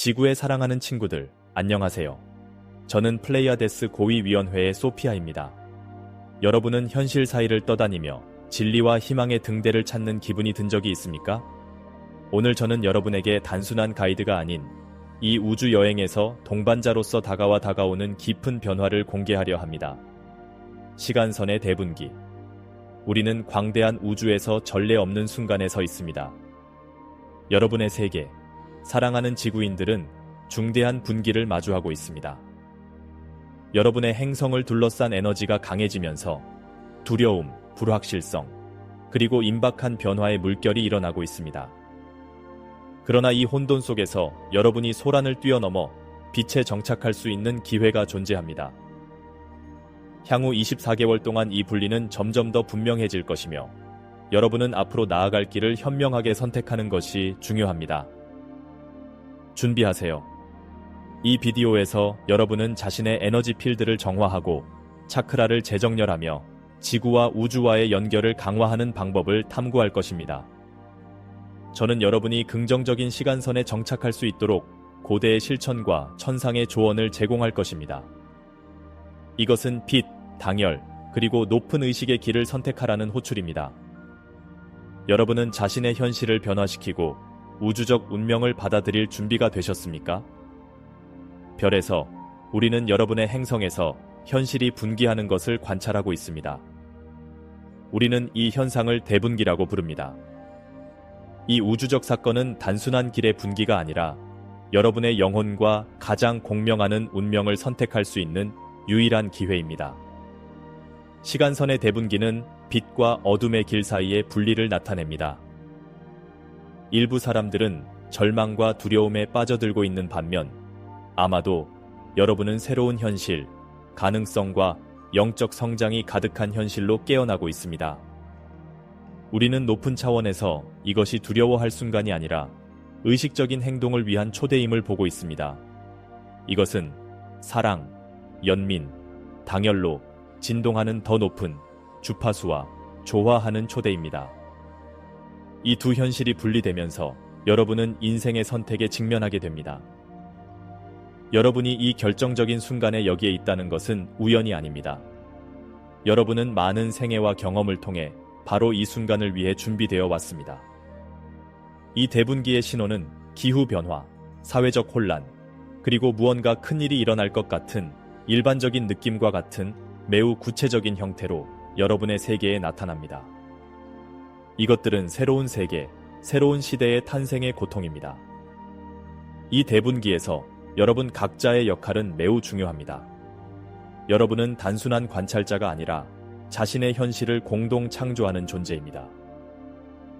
지구에 사랑하는 친구들, 안녕하세요. 저는 플레이아데스 고위위원회의 소피아입니다. 여러분은 현실 사이를 떠다니며 진리와 희망의 등대를 찾는 기분이 든 적이 있습니까? 오늘 저는 여러분에게 단순한 가이드가 아닌 이 우주 여행에서 동반자로서 다가오는 깊은 변화를 공개하려 합니다. 시간선의 대분기. 우리는 광대한 우주에서 전례 없는 순간에 서 있습니다. 여러분의 세계, 사랑하는 지구인들은 중대한 분기를 마주하고 있습니다. 여러분의 행성을 둘러싼 에너지가 강해지면서 두려움, 불확실성, 그리고 임박한 변화의 물결이 일어나고 있습니다. 그러나 이 혼돈 속에서 여러분이 소란을 뛰어넘어 빛에 정착할 수 있는 기회가 존재합니다. 향후 24개월 동안 이 분리는 점점 더 분명해질 것이며 여러분은 앞으로 나아갈 길을 현명하게 선택하는 것이 중요합니다. 준비하세요. 이 비디오에서 여러분은 자신의 에너지 필드를 정화하고 차크라를 재정렬하며 지구와 우주와의 연결을 강화하는 방법을 탐구할 것입니다. 저는 여러분이 긍정적인 시간선에 정착할 수 있도록 고대의 실천과 천상의 조언을 제공할 것입니다. 이것은 빛, 당열, 그리고 높은 의식의 길을 선택하라는 호출입니다. 여러분은 자신의 현실을 변화시키고 우주적 운명을 받아들일 준비가 되셨습니까? 별에서 우리는 여러분의 행성에서 현실이 분기하는 것을 관찰하고 있습니다. 우리는 이 현상을 대분기라고 부릅니다. 이 우주적 사건은 단순한 길의 분기가 아니라 여러분의 영혼과 가장 공명하는 운명을 선택할 수 있는 유일한 기회입니다. 시간선의 대분기는 빛과 어둠의 길 사이의 분리를 나타냅니다. 일부 사람들은 절망과 두려움에 빠져들고 있는 반면 아마도 여러분은 새로운 현실, 가능성과 영적 성장이 가득한 현실로 깨어나고 있습니다. 우리는 높은 차원에서 이것이 두려워할 순간이 아니라 의식적인 행동을 위한 초대임을 보고 있습니다. 이것은 사랑, 연민, 당열로 진동하는 더 높은 주파수와 조화하는 초대입니다. 이 두 현실이 분리되면서 여러분은 인생의 선택에 직면하게 됩니다. 여러분이 이 결정적인 순간에 여기에 있다는 것은 우연이 아닙니다. 여러분은 많은 생애와 경험을 통해 바로 이 순간을 위해 준비되어 왔습니다. 이 대분기의 신호는 기후변화, 사회적 혼란, 그리고 무언가 큰일이 일어날 것 같은 일반적인 느낌과 같은 매우 구체적인 형태로 여러분의 세계에 나타납니다. 이것들은 새로운 세계, 새로운 시대의 탄생의 고통입니다. 이 대분기에서 여러분 각자의 역할은 매우 중요합니다. 여러분은 단순한 관찰자가 아니라 자신의 현실을 공동 창조하는 존재입니다.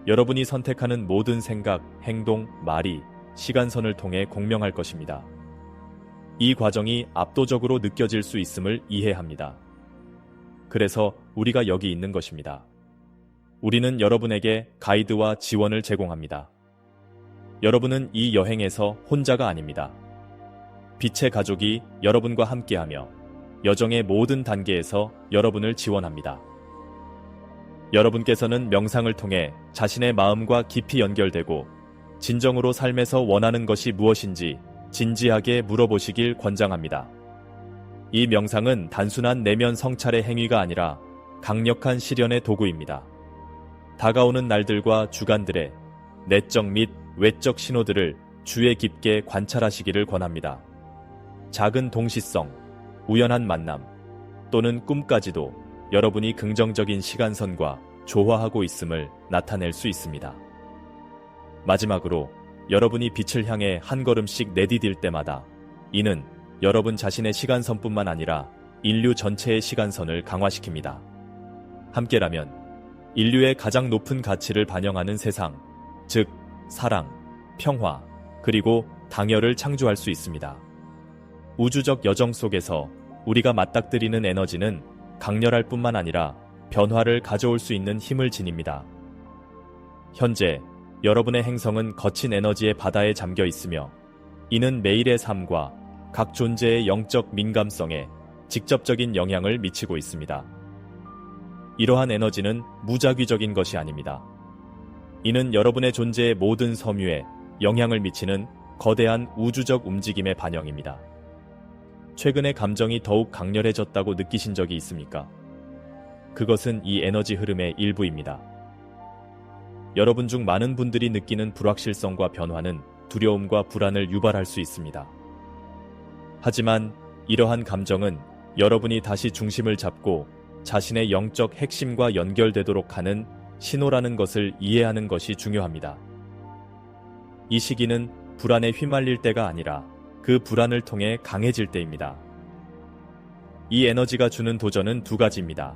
여러분이 선택하는 모든 생각, 행동, 말이 시간선을 통해 공명할 것입니다. 이 과정이 압도적으로 느껴질 수 있음을 이해합니다. 그래서 우리가 여기 있는 것입니다. 우리는 여러분에게 가이드와 지원을 제공합니다. 여러분은 이 여행에서 혼자가 아닙니다. 빛의 가족이 여러분과 함께하며 여정의 모든 단계에서 여러분을 지원합니다. 여러분께서는 명상을 통해 자신의 마음과 깊이 연결되고 진정으로 삶에서 원하는 것이 무엇인지 진지하게 물어보시길 권장합니다. 이 명상은 단순한 내면 성찰의 행위가 아니라 강력한 실현의 도구입니다. 다가오는 날들과 주간들의 내적 및 외적 신호들을 주의 깊게 관찰하시기를 권합니다. 작은 동시성, 우연한 만남, 또는 꿈까지도 여러분이 긍정적인 시간선과 조화하고 있음을 나타낼 수 있습니다. 마지막으로 여러분이 빛을 향해 한 걸음씩 내디딜 때마다 이는 여러분 자신의 시간선뿐만 아니라 인류 전체의 시간선을 강화시킵니다. 함께라면 인류의 가장 높은 가치를 반영하는 세상, 즉 사랑, 평화, 그리고 당열을 창조할 수 있습니다. 우주적 여정 속에서 우리가 맞닥뜨리는 에너지는 강렬할 뿐만 아니라 변화를 가져올 수 있는 힘을 지닙니다. 현재 여러분의 행성은 거친 에너지의 바다에 잠겨 있으며 이는 매일의 삶과 각 존재의 영적 민감성에 직접적인 영향을 미치고 있습니다. 이러한 에너지는 무작위적인 것이 아닙니다. 이는 여러분의 존재의 모든 섬유에 영향을 미치는 거대한 우주적 움직임의 반영입니다. 최근에 감정이 더욱 강렬해졌다고 느끼신 적이 있습니까? 그것은 이 에너지 흐름의 일부입니다. 여러분 중 많은 분들이 느끼는 불확실성과 변화는 두려움과 불안을 유발할 수 있습니다. 하지만 이러한 감정은 여러분이 다시 중심을 잡고 자신의 영적 핵심과 연결되도록 하는 신호라는 것을 이해하는 것이 중요합니다. 이 시기는 불안에 휘말릴 때가 아니라 그 불안을 통해 강해질 때입니다. 이 에너지가 주는 도전은 두 가지입니다.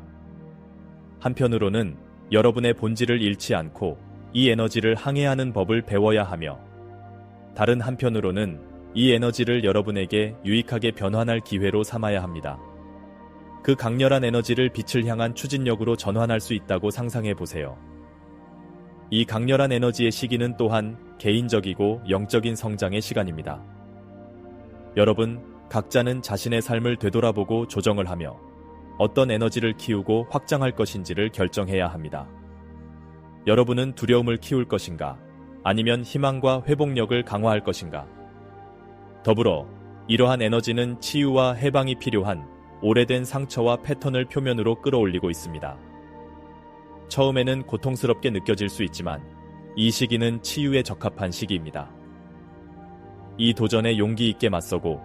한편으로는 여러분의 본질을 잃지 않고 이 에너지를 항해하는 법을 배워야 하며, 다른 한편으로는 이 에너지를 여러분에게 유익하게 변환할 기회로 삼아야 합니다. 그 강렬한 에너지를 빛을 향한 추진력으로 전환할 수 있다고 상상해 보세요. 이 강렬한 에너지의 시기는 또한 개인적이고 영적인 성장의 시간입니다. 여러분, 각자는 자신의 삶을 되돌아보고 조정을 하며 어떤 에너지를 키우고 확장할 것인지를 결정해야 합니다. 여러분은 두려움을 키울 것인가? 아니면 희망과 회복력을 강화할 것인가? 더불어 이러한 에너지는 치유와 해방이 필요한 오래된 상처와 패턴을 표면으로 끌어올리고 있습니다. 처음에는 고통스럽게 느껴질 수 있지만 이 시기는 치유에 적합한 시기입니다. 이 도전에 용기 있게 맞서고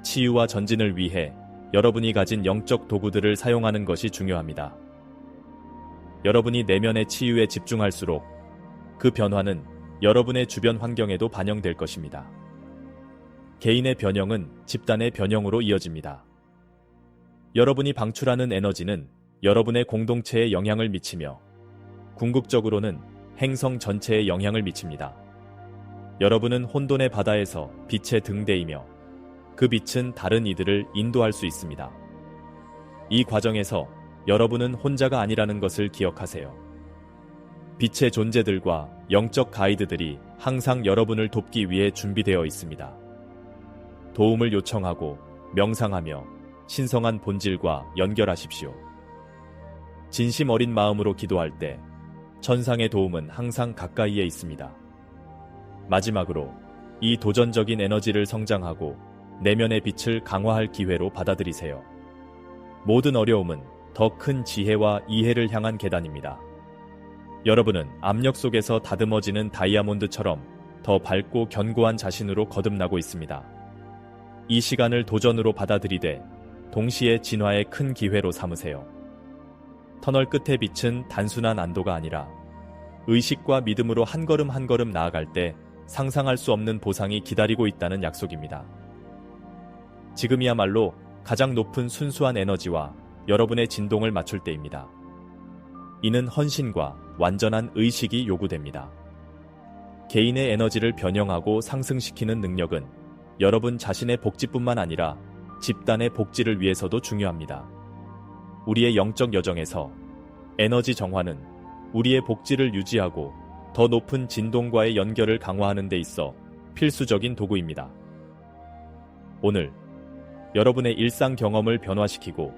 치유와 전진을 위해 여러분이 가진 영적 도구들을 사용하는 것이 중요합니다. 여러분이 내면의 치유에 집중할수록 그 변화는 여러분의 주변 환경에도 반영될 것입니다. 개인의 변형은 집단의 변형으로 이어집니다. 여러분이 방출하는 에너지는 여러분의 공동체에 영향을 미치며 궁극적으로는 행성 전체에 영향을 미칩니다. 여러분은 혼돈의 바다에서 빛의 등대이며 그 빛은 다른 이들을 인도할 수 있습니다. 이 과정에서 여러분은 혼자가 아니라는 것을 기억하세요. 빛의 존재들과 영적 가이드들이 항상 여러분을 돕기 위해 준비되어 있습니다. 도움을 요청하고 명상하며 신성한 본질과 연결하십시오. 진심 어린 마음으로 기도할 때 천상의 도움은 항상 가까이에 있습니다. 마지막으로 이 도전적인 에너지를 성장하고 내면의 빛을 강화할 기회로 받아들이세요. 모든 어려움은 더 큰 지혜와 이해를 향한 계단입니다. 여러분은 압력 속에서 다듬어지는 다이아몬드처럼 더 밝고 견고한 자신으로 거듭나고 있습니다. 이 시간을 도전으로 받아들이되 동시에 진화의 큰 기회로 삼으세요. 터널 끝의 빛은 단순한 안도가 아니라 의식과 믿음으로 한 걸음 한 걸음 나아갈 때 상상할 수 없는 보상이 기다리고 있다는 약속입니다. 지금이야말로 가장 높은 순수한 에너지와 여러분의 진동을 맞출 때입니다. 이는 헌신과 완전한 의식이 요구됩니다. 개인의 에너지를 변형하고 상승시키는 능력은 여러분 자신의 복지뿐만 아니라 집단의 복지를 위해서도 중요합니다. 우리의 영적 여정에서 에너지 정화는 우리의 복지를 유지하고 더 높은 진동과의 연결을 강화하는 데 있어 필수적인 도구입니다. 오늘 여러분의 일상 경험을 변화시키고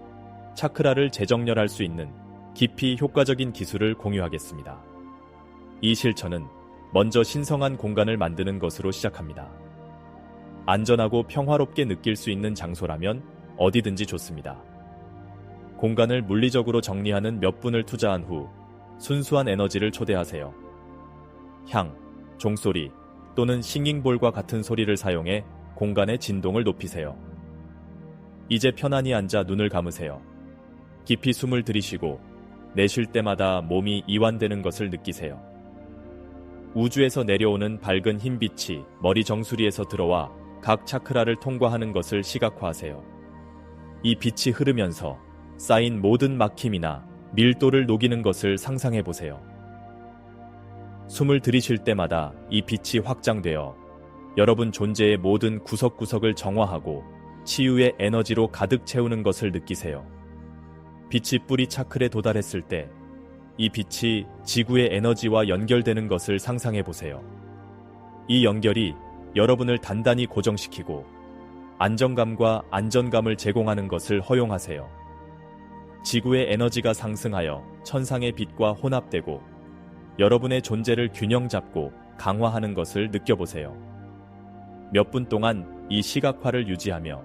차크라를 재정렬할 수 있는 깊이 효과적인 기술을 공유하겠습니다. 이 실천은 먼저 신성한 공간을 만드는 것으로 시작합니다. 안전하고 평화롭게 느낄 수 있는 장소라면 어디든지 좋습니다. 공간을 물리적으로 정리하는 몇 분을 투자한 후 순수한 에너지를 초대하세요. 향, 종소리 또는 싱잉볼과 같은 소리를 사용해 공간의 진동을 높이세요. 이제 편안히 앉아 눈을 감으세요. 깊이 숨을 들이쉬고 내쉴 때마다 몸이 이완되는 것을 느끼세요. 우주에서 내려오는 밝은 흰빛이 머리 정수리에서 들어와 각 차크라를 통과하는 것을 시각화하세요. 이 빛이 흐르면서 쌓인 모든 막힘이나 밀도를 녹이는 것을 상상해 보세요. 숨을 들이쉴 때마다 이 빛이 확장되어 여러분 존재의 모든 구석구석을 정화하고 치유의 에너지로 가득 채우는 것을 느끼세요. 빛이 뿌리 차크에 도달했을 때 이 빛이 지구의 에너지와 연결되는 것을 상상해 보세요. 이 연결이 여러분을 단단히 고정시키고 안정감과 안전감을 제공하는 것을 허용하세요. 지구의 에너지가 상승하여 천상의 빛과 혼합되고 여러분의 존재를 균형 잡고 강화하는 것을 느껴보세요. 몇 분 동안 이 시각화를 유지하며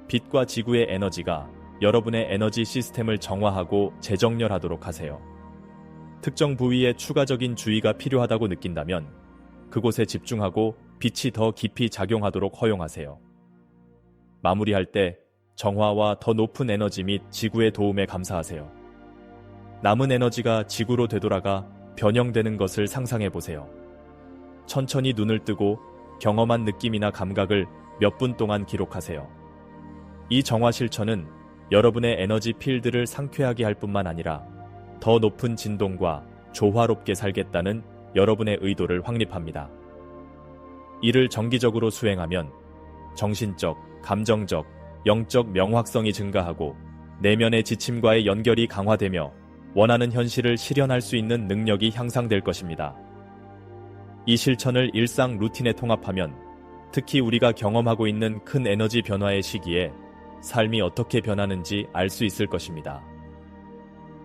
빛과 지구의 에너지가 여러분의 에너지 시스템을 정화하고 재정렬하도록 하세요. 특정 부위에 추가적인 주의가 필요하다고 느낀다면 그곳에 집중하고 빛이 더 깊이 작용하도록 허용하세요. 마무리할 때 정화와 더 높은 에너지 및 지구의 도움에 감사하세요. 남은 에너지가 지구로 되돌아가 변형되는 것을 상상해 보세요. 천천히 눈을 뜨고 경험한 느낌이나 감각을 몇 분 동안 기록하세요. 이 정화 실천은 여러분의 에너지 필드를 상쾌하게 할 뿐만 아니라 더 높은 진동과 조화롭게 살겠다는 여러분의 의도를 확립합니다. 이를 정기적으로 수행하면 정신적, 감정적, 영적 명확성이 증가하고 내면의 지침과의 연결이 강화되며 원하는 현실을 실현할 수 있는 능력이 향상될 것입니다. 이 실천을 일상 루틴에 통합하면 특히 우리가 경험하고 있는 큰 에너지 변화의 시기에 삶이 어떻게 변하는지 알 수 있을 것입니다.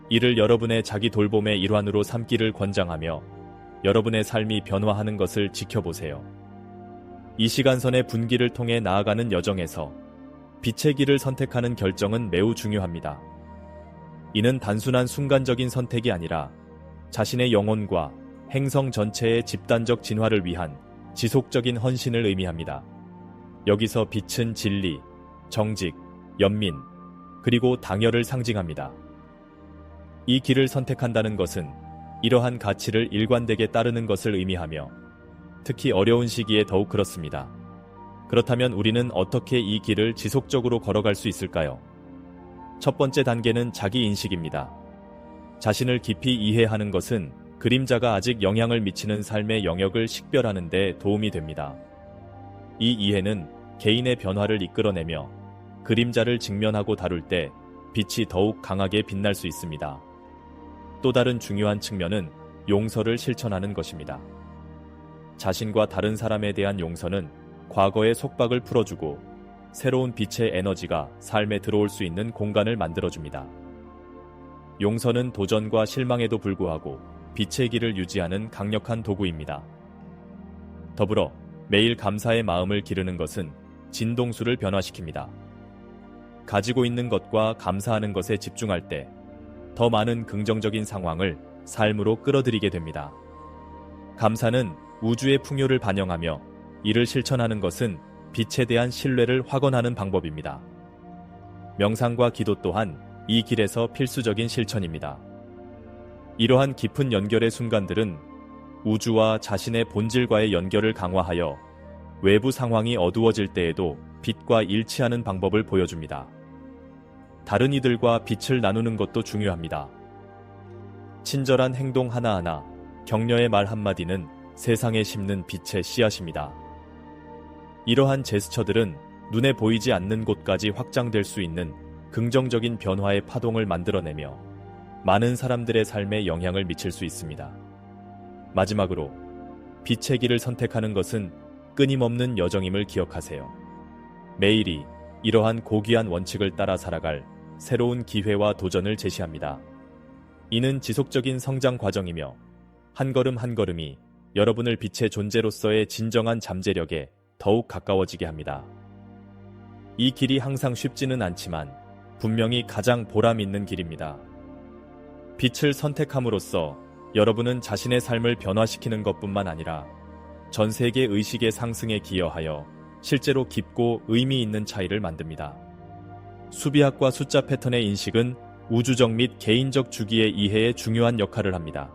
이를 여러분의 자기 돌봄의 일환으로 삼기를 권장하며 여러분의 삶이 변화하는 것을 지켜보세요. 이 시간선의 분기를 통해 나아가는 여정에서 빛의 길을 선택하는 결정은 매우 중요합니다. 이는 단순한 순간적인 선택이 아니라 자신의 영혼과 행성 전체의 집단적 진화를 위한 지속적인 헌신을 의미합니다. 여기서 빛은 진리, 정직, 연민, 그리고 당열을 상징합니다. 이 길을 선택한다는 것은 이러한 가치를 일관되게 따르는 것을 의미하며 특히 어려운 시기에 더욱 그렇습니다. 그렇다면 우리는 어떻게 이 길을 지속적으로 걸어갈 수 있을까요? 첫 번째 단계는 자기 인식입니다. 자신을 깊이 이해하는 것은 그림자가 아직 영향을 미치는 삶의 영역을 식별하는 데 도움이 됩니다. 이 이해는 개인의 변화를 이끌어내며 그림자를 직면하고 다룰 때 빛이 더욱 강하게 빛날 수 있습니다. 또 다른 중요한 측면은 용서를 실천하는 것입니다. 자신과 다른 사람에 대한 용서는 과거의 속박을 풀어주고 새로운 빛의 에너지가 삶에 들어올 수 있는 공간을 만들어줍니다. 용서는 도전과 실망에도 불구하고 빛의 길을 유지하는 강력한 도구입니다. 더불어 매일 감사의 마음을 기르는 것은 진동수를 변화시킵니다. 가지고 있는 것과 감사하는 것에 집중할 때 더 많은 긍정적인 상황을 삶으로 끌어들이게 됩니다. 감사는 우주의 풍요를 반영하며 이를 실천하는 것은 빛에 대한 신뢰를 확언하는 방법입니다. 명상과 기도 또한 이 길에서 필수적인 실천입니다. 이러한 깊은 연결의 순간들은 우주와 자신의 본질과의 연결을 강화하여 외부 상황이 어두워질 때에도 빛과 일치하는 방법을 보여줍니다. 다른 이들과 빛을 나누는 것도 중요합니다. 친절한 행동 하나하나, 격려의 말 한마디는 세상에 심는 빛의 씨앗입니다. 이러한 제스처들은 눈에 보이지 않는 곳까지 확장될 수 있는 긍정적인 변화의 파동을 만들어내며 많은 사람들의 삶에 영향을 미칠 수 있습니다. 마지막으로 빛의 길을 선택하는 것은 끊임없는 여정임을 기억하세요. 매일이 이러한 고귀한 원칙을 따라 살아갈 새로운 기회와 도전을 제시합니다. 이는 지속적인 성장 과정이며 한 걸음 한 걸음이 여러분을 빛의 존재로서의 진정한 잠재력에 더욱 가까워지게 합니다. 이 길이 항상 쉽지는 않지만 분명히 가장 보람 있는 길입니다. 빛을 선택함으로써 여러분은 자신의 삶을 변화시키는 것뿐만 아니라 전 세계 의식의 상승에 기여하여 실제로 깊고 의미 있는 차이를 만듭니다. 수비학과 숫자 패턴의 인식은 우주적 및 개인적 주기의 이해에 중요한 역할을 합니다.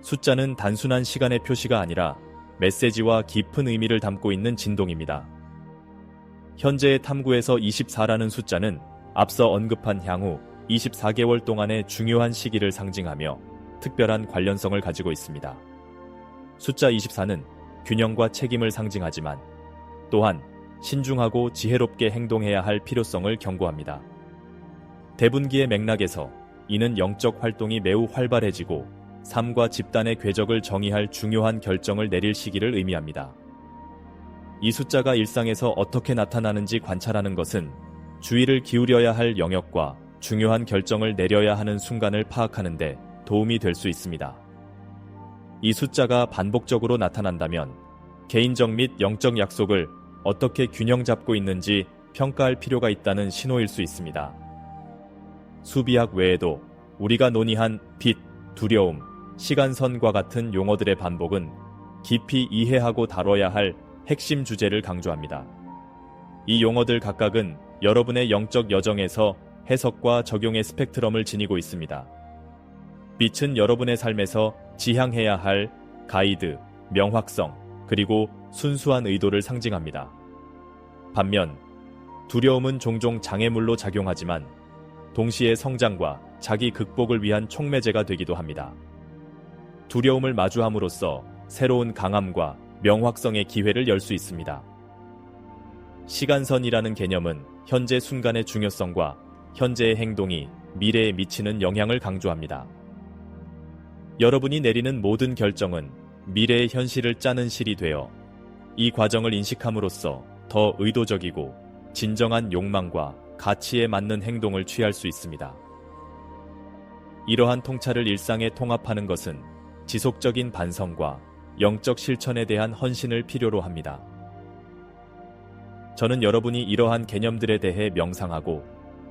숫자는 단순한 시간의 표시가 아니라 메시지와 깊은 의미를 담고 있는 진동입니다. 현재의 탐구에서 24라는 숫자는 앞서 언급한 향후 24개월 동안의 중요한 시기를 상징하며 특별한 관련성을 가지고 있습니다. 숫자 24는 균형과 책임을 상징하지만 또한 신중하고 지혜롭게 행동해야 할 필요성을 경고합니다. 대분기의 맥락에서 이는 영적 활동이 매우 활발해지고 삶과 집단의 궤적을 정의할 중요한 결정을 내릴 시기를 의미합니다. 이 숫자가 일상에서 어떻게 나타나는지 관찰하는 것은 주의를 기울여야 할 영역과 중요한 결정을 내려야 하는 순간을 파악하는 데 도움이 될 수 있습니다. 이 숫자가 반복적으로 나타난다면 개인적 및 영적 약속을 어떻게 균형 잡고 있는지 평가할 필요가 있다는 신호일 수 있습니다. 수비학 외에도 우리가 논의한 빛, 두려움, 시간선과 같은 용어들의 반복은 깊이 이해하고 다뤄야 할 핵심 주제를 강조합니다. 이 용어들 각각은 여러분의 영적 여정에서 해석과 적용의 스펙트럼을 지니고 있습니다. 빛은 여러분의 삶에서 지향해야 할 가이드, 명확성, 그리고 순수한 의도를 상징합니다. 반면 두려움은 종종 장애물로 작용하지만 동시에 성장과 자기 극복을 위한 촉매제가 되기도 합니다. 두려움을 마주함으로써 새로운 강함과 명확성의 기회를 열 수 있습니다. 시간선이라는 개념은 현재 순간의 중요성과 현재의 행동이 미래에 미치는 영향을 강조합니다. 여러분이 내리는 모든 결정은 미래의 현실을 짜는 실이 되어 이 과정을 인식함으로써 더 의도적이고 진정한 욕망과 가치에 맞는 행동을 취할 수 있습니다. 이러한 통찰을 일상에 통합하는 것은 지속적인 반성과 영적 실천에 대한 헌신을 필요로 합니다. 저는 여러분이 이러한 개념들에 대해 명상하고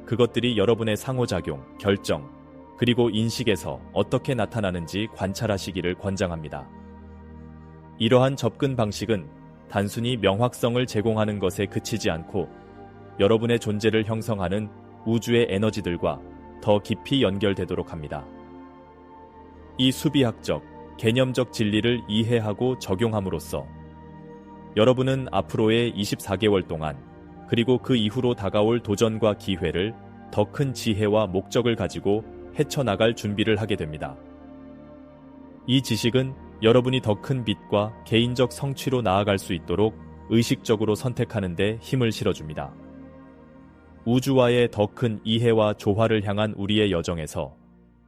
그것들이 여러분의 상호작용, 결정, 그리고 인식에서 어떻게 나타나는지 관찰하시기를 권장합니다. 이러한 접근 방식은 단순히 명확성을 제공하는 것에 그치지 않고 여러분의 존재를 형성하는 우주의 에너지들과 더 깊이 연결되도록 합니다. 이 수비학적, 개념적 진리를 이해하고 적용함으로써 여러분은 앞으로의 24개월 동안 그리고 그 이후로 다가올 도전과 기회를 더 큰 지혜와 목적을 가지고 헤쳐나갈 준비를 하게 됩니다. 이 지식은 여러분이 더 큰 빛과 개인적 성취로 나아갈 수 있도록 의식적으로 선택하는 데 힘을 실어줍니다. 우주와의 더 큰 이해와 조화를 향한 우리의 여정에서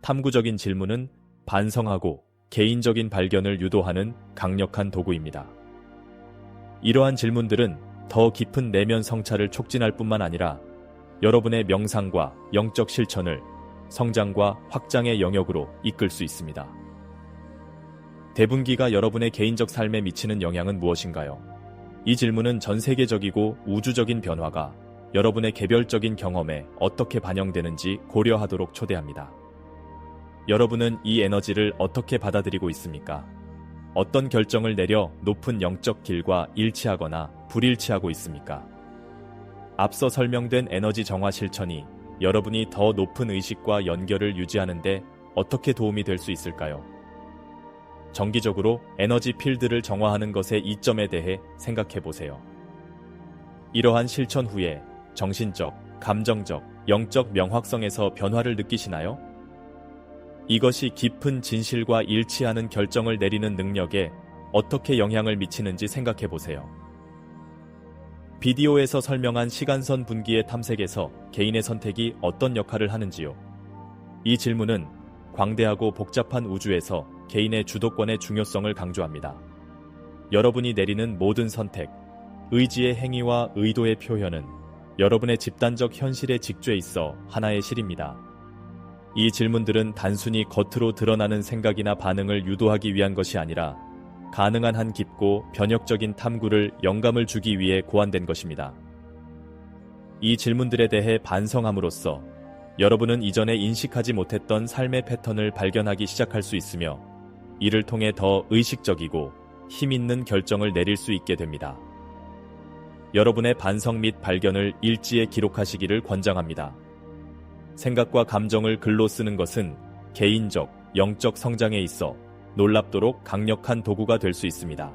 탐구적인 질문은 반성하고 개인적인 발견을 유도하는 강력한 도구입니다. 이러한 질문들은 더 깊은 내면 성찰을 촉진할 뿐만 아니라 여러분의 명상과 영적 실천을 성장과 확장의 영역으로 이끌 수 있습니다. 대분기가 여러분의 개인적 삶에 미치는 영향은 무엇인가요? 이 질문은 전 세계적이고 우주적인 변화가 여러분의 개별적인 경험에 어떻게 반영되는지 고려하도록 초대합니다. 여러분은 이 에너지를 어떻게 받아들이고 있습니까? 어떤 결정을 내려 높은 영적 길과 일치하거나 불일치하고 있습니까? 앞서 설명된 에너지 정화 실천이 여러분이 더 높은 의식과 연결을 유지하는 데 어떻게 도움이 될 수 있을까요? 정기적으로 에너지 필드를 정화하는 것의 이점에 대해 생각해 보세요. 이러한 실천 후에 정신적, 감정적, 영적 명확성에서 변화를 느끼시나요? 이것이 깊은 진실과 일치하는 결정을 내리는 능력에 어떻게 영향을 미치는지 생각해 보세요. 비디오에서 설명한 시간선 분기의 탐색에서 개인의 선택이 어떤 역할을 하는지요? 이 질문은 광대하고 복잡한 우주에서 개인의 주도권의 중요성을 강조합니다. 여러분이 내리는 모든 선택, 의지의 행위와 의도의 표현은 여러분의 집단적 현실에 직죄 있어 하나의 실입니다. 이 질문들은 단순히 겉으로 드러나는 생각이나 반응을 유도하기 위한 것이 아니라 가능한 한 깊고 변혁적인 탐구를 영감을 주기 위해 고안된 것입니다. 이 질문들에 대해 반성함으로써 여러분은 이전에 인식하지 못했던 삶의 패턴을 발견하기 시작할 수 있으며 이를 통해 더 의식적이고 힘있는 결정을 내릴 수 있게 됩니다. 여러분의 반성 및 발견을 일지에 기록하시기를 권장합니다. 생각과 감정을 글로 쓰는 것은 개인적, 영적 성장에 있어 놀랍도록 강력한 도구가 될 수 있습니다.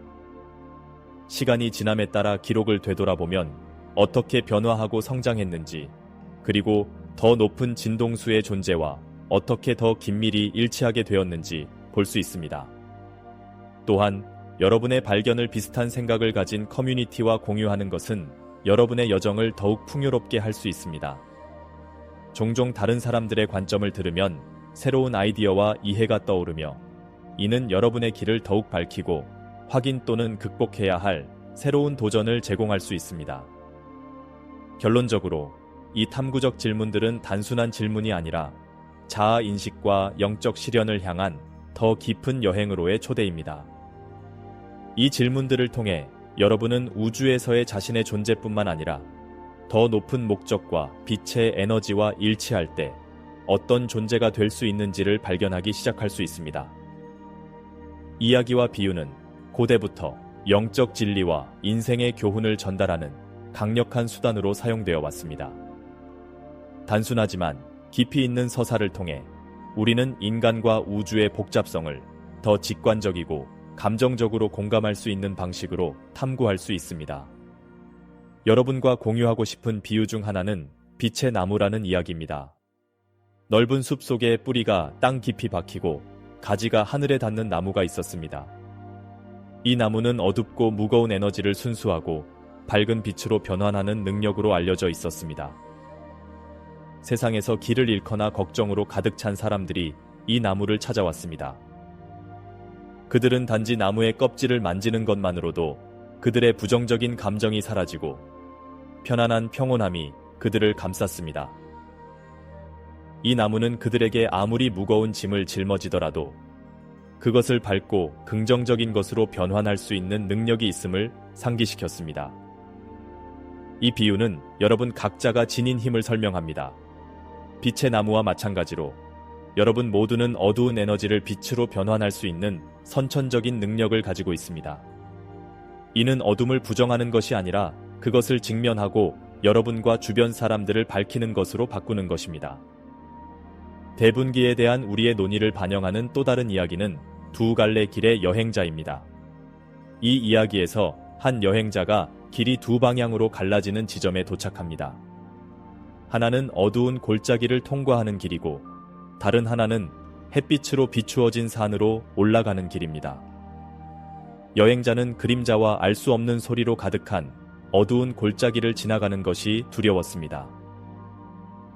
시간이 지남에 따라 기록을 되돌아보면 어떻게 변화하고 성장했는지, 그리고 더 높은 진동수의 존재와 어떻게 더 긴밀히 일치하게 되었는지 볼 수 있습니다. 또한 여러분의 발견을 비슷한 생각을 가진 커뮤니티와 공유하는 것은 여러분의 여정을 더욱 풍요롭게 할 수 있습니다. 종종 다른 사람들의 관점을 들으면 새로운 아이디어와 이해가 떠오르며 이는 여러분의 길을 더욱 밝히고 확인 또는 극복해야 할 새로운 도전을 제공할 수 있습니다. 결론적으로 이 탐구적 질문들은 단순한 질문이 아니라 자아 인식과 영적 실현을 향한 더 깊은 여행으로의 초대입니다. 이 질문들을 통해 여러분은 우주에서의 자신의 존재뿐만 아니라 더 높은 목적과 빛의 에너지와 일치할 때 어떤 존재가 될 수 있는지를 발견하기 시작할 수 있습니다. 이야기와 비유는 고대부터 영적 진리와 인생의 교훈을 전달하는 강력한 수단으로 사용되어 왔습니다. 단순하지만 깊이 있는 서사를 통해 우리는 인간과 우주의 복잡성을 더 직관적이고 감정적으로 공감할 수 있는 방식으로 탐구할 수 있습니다. 여러분과 공유하고 싶은 비유 중 하나는 빛의 나무라는 이야기입니다. 넓은 숲 속에 뿌리가 땅 깊이 박히고 가지가 하늘에 닿는 나무가 있었습니다. 이 나무는 어둡고 무거운 에너지를 순수하고 밝은 빛으로 변환하는 능력으로 알려져 있었습니다. 세상에서 길을 잃거나 걱정으로 가득 찬 사람들이 이 나무를 찾아왔습니다. 그들은 단지 나무의 껍질을 만지는 것만으로도 그들의 부정적인 감정이 사라지고 편안한 평온함이 그들을 감쌌습니다. 이 나무는 그들에게 아무리 무거운 짐을 짊어지더라도 그것을 밟고 긍정적인 것으로 변환할 수 있는 능력이 있음을 상기시켰습니다. 이 비유는 여러분 각자가 지닌 힘을 설명합니다. 빛의 나무와 마찬가지로 여러분 모두는 어두운 에너지를 빛으로 변환할 수 있는 선천적인 능력을 가지고 있습니다. 이는 어둠을 부정하는 것이 아니라 그것을 직면하고 여러분과 주변 사람들을 밝히는 것으로 바꾸는 것입니다. 대분기에 대한 우리의 논의를 반영하는 또 다른 이야기는 두 갈래 길의 여행자입니다. 이 이야기에서 한 여행자가 길이 두 방향으로 갈라지는 지점에 도착합니다. 하나는 어두운 골짜기를 통과하는 길이고 다른 하나는 햇빛으로 비추어진 산으로 올라가는 길입니다. 여행자는 그림자와 알 수 없는 소리로 가득한 어두운 골짜기를 지나가는 것이 두려웠습니다.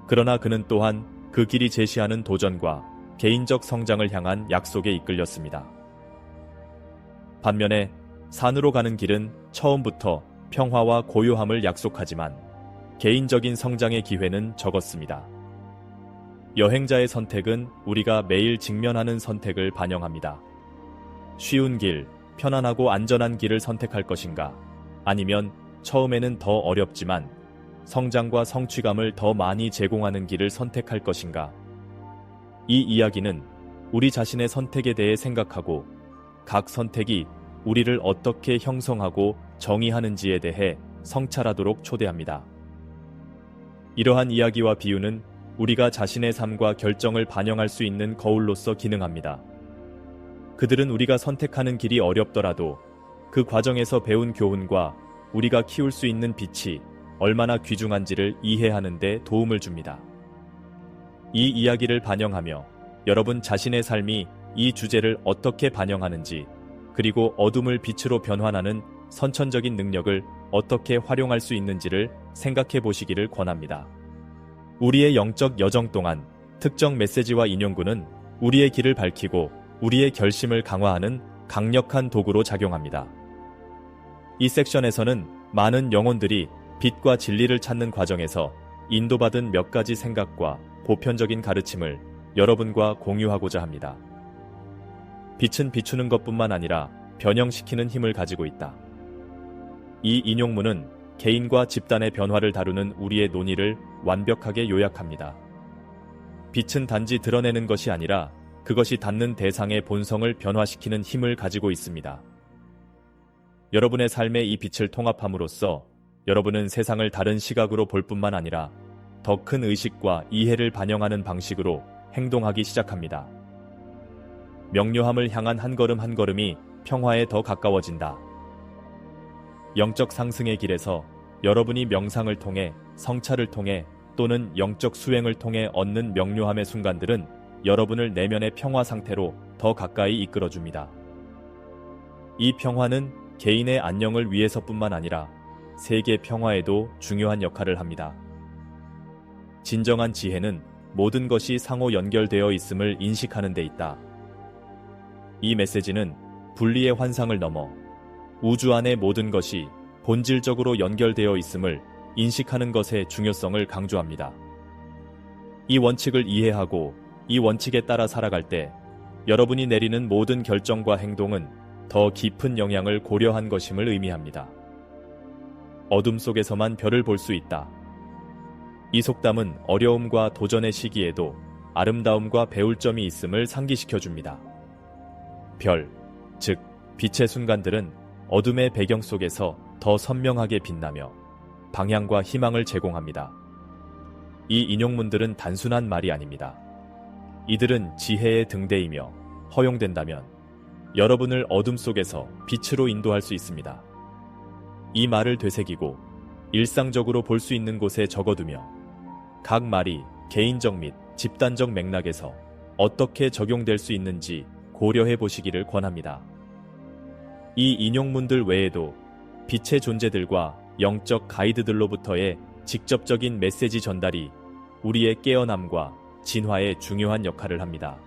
그러나 그는 또한 그 길이 제시하는 도전과 개인적 성장을 향한 약속에 이끌렸습니다. 반면에 산으로 가는 길은 처음부터 평화와 고요함을 약속하지만 개인적인 성장의 기회는 적었습니다. 여행자의 선택은 우리가 매일 직면하는 선택을 반영합니다. 쉬운 길, 편안하고 안전한 길을 선택할 것인가? 아니면 처음에는 더 어렵지만 성장과 성취감을 더 많이 제공하는 길을 선택할 것인가? 이 이야기는 우리 자신의 선택에 대해 생각하고 각 선택이 우리를 어떻게 형성하고 정의하는지에 대해 성찰하도록 초대합니다. 이러한 이야기와 비유는 우리가 자신의 삶과 결정을 반영할 수 있는 거울로서 기능합니다. 그들은 우리가 선택하는 길이 어렵더라도 그 과정에서 배운 교훈과 우리가 키울 수 있는 빛이 얼마나 귀중한지를 이해하는 데 도움을 줍니다. 이 이야기를 반영하며 여러분 자신의 삶이 이 주제를 어떻게 반영하는지, 그리고 어둠을 빛으로 변환하는 선천적인 능력을 어떻게 활용할 수 있는지를 생각해 보시기를 권합니다. 우리의 영적 여정 동안 특정 메시지와 인용구는 우리의 길을 밝히고 우리의 결심을 강화하는 강력한 도구로 작용합니다. 이 섹션에서는 많은 영혼들이 빛과 진리를 찾는 과정에서 인도받은 몇 가지 생각과 보편적인 가르침을 여러분과 공유하고자 합니다. 빛은 비추는 것뿐만 아니라 변형시키는 힘을 가지고 있다. 이 인용문은 개인과 집단의 변화를 다루는 우리의 논의를 완벽하게 요약합니다. 빛은 단지 드러내는 것이 아니라 그것이 닿는 대상의 본성을 변화시키는 힘을 가지고 있습니다. 여러분의 삶의 이 빛을 통합함으로써 여러분은 세상을 다른 시각으로 볼 뿐만 아니라 더 큰 의식과 이해를 반영하는 방식으로 행동하기 시작합니다. 명료함을 향한 한 걸음 한 걸음이 평화에 더 가까워진다. 영적 상승의 길에서 여러분이 명상을 통해, 성찰을 통해 또는 영적 수행을 통해 얻는 명료함의 순간들은 여러분을 내면의 평화 상태로 더 가까이 이끌어줍니다. 이 평화는 개인의 안녕을 위해서뿐만 아니라 세계 평화에도 중요한 역할을 합니다. 진정한 지혜는 모든 것이 상호 연결되어 있음을 인식하는 데 있다. 이 메시지는 분리의 환상을 넘어 우주 안의 모든 것이 본질적으로 연결되어 있음을 인식하는 것의 중요성을 강조합니다. 이 원칙을 이해하고 이 원칙에 따라 살아갈 때 여러분이 내리는 모든 결정과 행동은 더 깊은 영향을 고려한 것임을 의미합니다. 어둠 속에서만 별을 볼 수 있다. 이 속담은 어려움과 도전의 시기에도 아름다움과 배울 점이 있음을 상기시켜줍니다. 별, 즉 빛의 순간들은 어둠의 배경 속에서 더 선명하게 빛나며 방향과 희망을 제공합니다. 이 인용문들은 단순한 말이 아닙니다. 이들은 지혜의 등대이며 허용된다면 여러분을 어둠 속에서 빛으로 인도할 수 있습니다. 이 말을 되새기고 일상적으로 볼 수 있는 곳에 적어두며 각 말이 개인적 및 집단적 맥락에서 어떻게 적용될 수 있는지 고려해 보시기를 권합니다. 이 인용문들 외에도 빛의 존재들과 영적 가이드들로부터의 직접적인 메시지 전달이 우리의 깨어남과 진화에 중요한 역할을 합니다.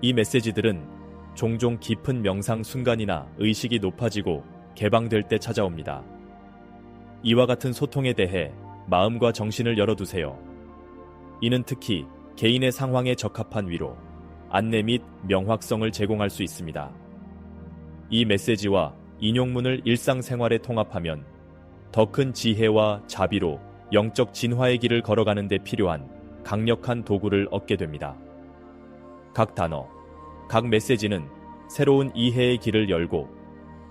이 메시지들은 종종 깊은 명상 순간이나 의식이 높아지고 개방될 때 찾아옵니다. 이와 같은 소통에 대해 마음과 정신을 열어두세요. 이는 특히 개인의 상황에 적합한 위로, 안내 및 명확성을 제공할 수 있습니다. 이 메시지와 인용문을 일상생활에 통합하면 더 큰 지혜와 자비로 영적 진화의 길을 걸어가는 데 필요한 강력한 도구를 얻게 됩니다. 각 단어, 각 메시지는 새로운 이해의 길을 열고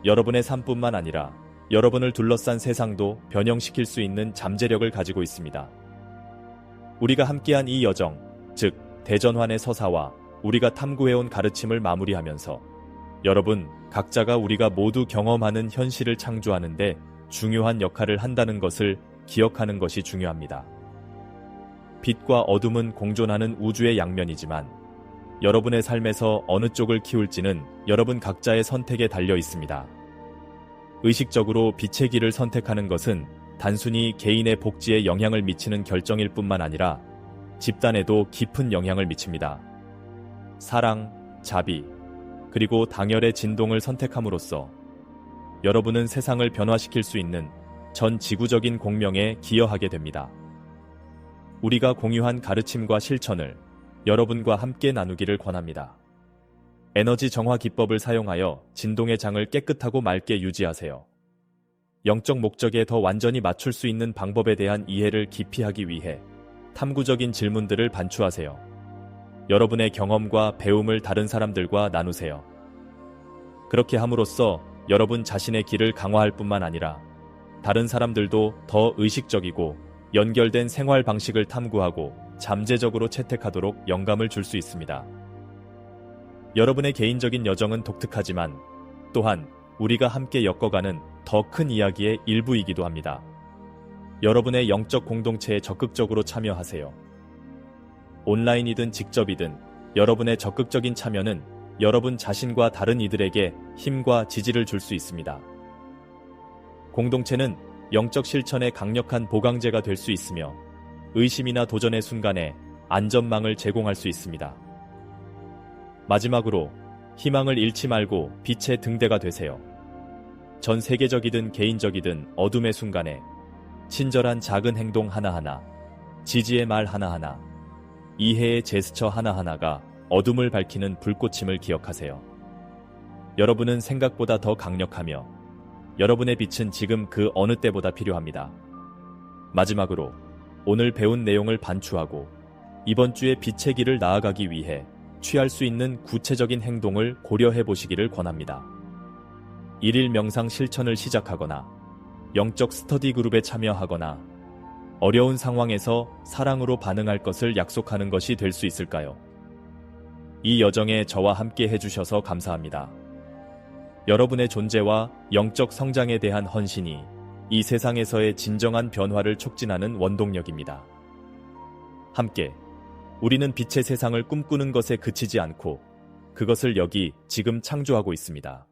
여러분의 삶뿐만 아니라 여러분을 둘러싼 세상도 변형시킬 수 있는 잠재력을 가지고 있습니다. 우리가 함께한 이 여정, 즉 대전환의 서사와 우리가 탐구해온 가르침을 마무리하면서 여러분 각자가 우리가 모두 경험하는 현실을 창조하는 데 중요한 역할을 한다는 것을 기억하는 것이 중요합니다. 빛과 어둠은 공존하는 우주의 양면이지만 여러분의 삶에서 어느 쪽을 키울지는 여러분 각자의 선택에 달려 있습니다. 의식적으로 빛의 길을 선택하는 것은 단순히 개인의 복지에 영향을 미치는 결정일 뿐만 아니라 집단에도 깊은 영향을 미칩니다. 사랑, 자비, 그리고 당열의 진동을 선택함으로써 여러분은 세상을 변화시킬 수 있는 전 지구적인 공명에 기여하게 됩니다. 우리가 공유한 가르침과 실천을 여러분과 함께 나누기를 권합니다. 에너지 정화 기법을 사용하여 진동의 장을 깨끗하고 맑게 유지하세요. 영적 목적에 더 완전히 맞출 수 있는 방법에 대한 이해를 깊이 하기 위해 탐구적인 질문들을 반추하세요. 여러분의 경험과 배움을 다른 사람들과 나누세요. 그렇게 함으로써 여러분 자신의 길을 강화할 뿐만 아니라 다른 사람들도 더 의식적이고 연결된 생활 방식을 탐구하고 잠재적으로 채택하도록 영감을 줄 수 있습니다. 여러분의 개인적인 여정은 독특하지만 또한 우리가 함께 엮어가는 더 큰 이야기의 일부이기도 합니다. 여러분의 영적 공동체에 적극적으로 참여하세요. 온라인이든 직접이든 여러분의 적극적인 참여는 여러분 자신과 다른 이들에게 힘과 지지를 줄 수 있습니다. 공동체는 영적 실천의 강력한 보강제가 될 수 있으며 의심이나 도전의 순간에 안전망을 제공할 수 있습니다. 마지막으로 희망을 잃지 말고 빛의 등대가 되세요. 전 세계적이든 개인적이든 어둠의 순간에 친절한 작은 행동 하나하나, 지지의 말 하나하나, 이해의 제스처 하나하나가 어둠을 밝히는 불꽃임을 기억하세요. 여러분은 생각보다 더 강력하며 여러분의 빛은 지금 그 어느 때보다 필요합니다. 마지막으로 오늘 배운 내용을 반추하고 이번 주에 빛의 길을 나아가기 위해 취할 수 있는 구체적인 행동을 고려해 보시기를 권합니다. 일일 명상 실천을 시작하거나 영적 스터디 그룹에 참여하거나 어려운 상황에서 사랑으로 반응할 것을 약속하는 것이 될 수 있을까요? 이 여정에 저와 함께 해주셔서 감사합니다. 여러분의 존재와 영적 성장에 대한 헌신이 이 세상에서의 진정한 변화를 촉진하는 원동력입니다. 함께 우리는 빛의 세상을 꿈꾸는 것에 그치지 않고 그것을 여기 지금 창조하고 있습니다.